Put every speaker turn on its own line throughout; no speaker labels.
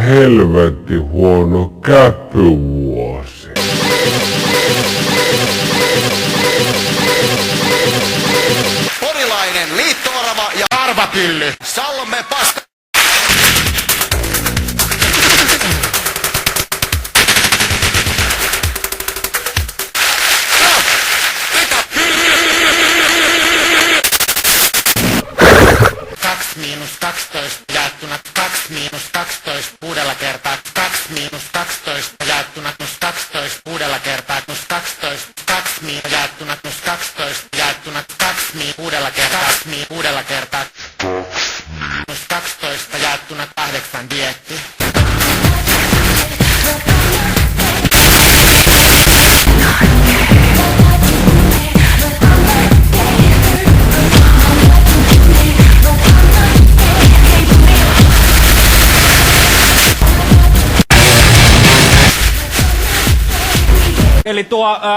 helvetti huono käpyvuosi.
Porilainen, liittoorava ja arvapylly. Salme paska. Miinus 12 jaettuna 2 miinus 12 kuudella kertaa 2 miinus 12 jaettuna plus 12 kuudella kertaa plus 12 2 miinus jaettuna plus 12 jaettuna 2 miinus kuudella kertaa 2 miinus kuudella kertaa plus 12 jaettuna 8 dieetti.
Eli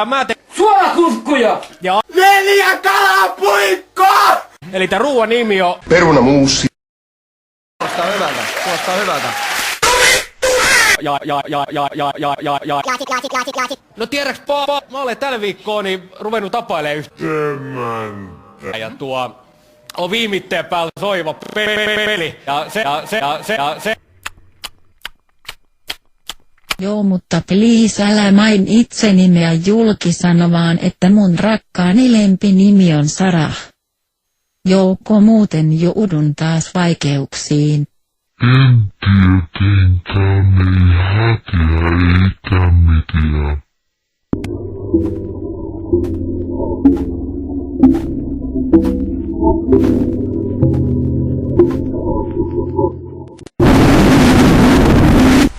mä teen
suolakurkkuja!
Ja
4 kalapuikkoa!
Eli tää ruuan nimi on
perunamuusi.
Kuulostaa hyvältä. No tiedäks mä olen tällä viikkoa niin ruvennut tapailee
Emäntä.
ja on viimitteen päällä soiva peli. Ja se.
Joo, mutta please älä main itse nimeä julkisana vaan, että mun rakkaani lempinimi on Sarah. Jouko muuten joudun taas vaikeuksiin.
En tietenkään ei hätiä eikä mitään.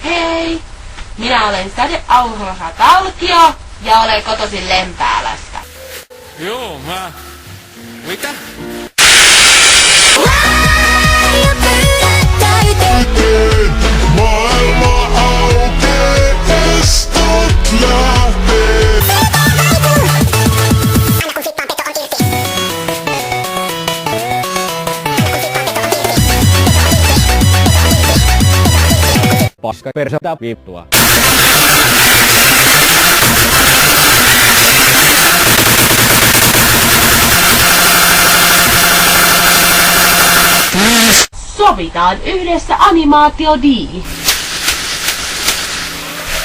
Hei! Minä olen Sade Aurora Talkio ja olen kotoisin Lempäälästä.
Joo, Mitä?
Maailma aukee, estot lähtee.
Paska persettä vittua.
Sovitaan yhdessä animaatiodiili.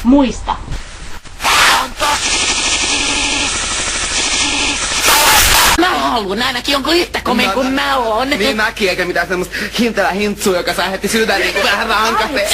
Muista. Mä haluun ainakin jonkun yhtä komein kuin mä oon.
Niin mäkin, eikä mitään semmoista hintelä hintsua, joka saa heti sydän niinku vähän rankasee.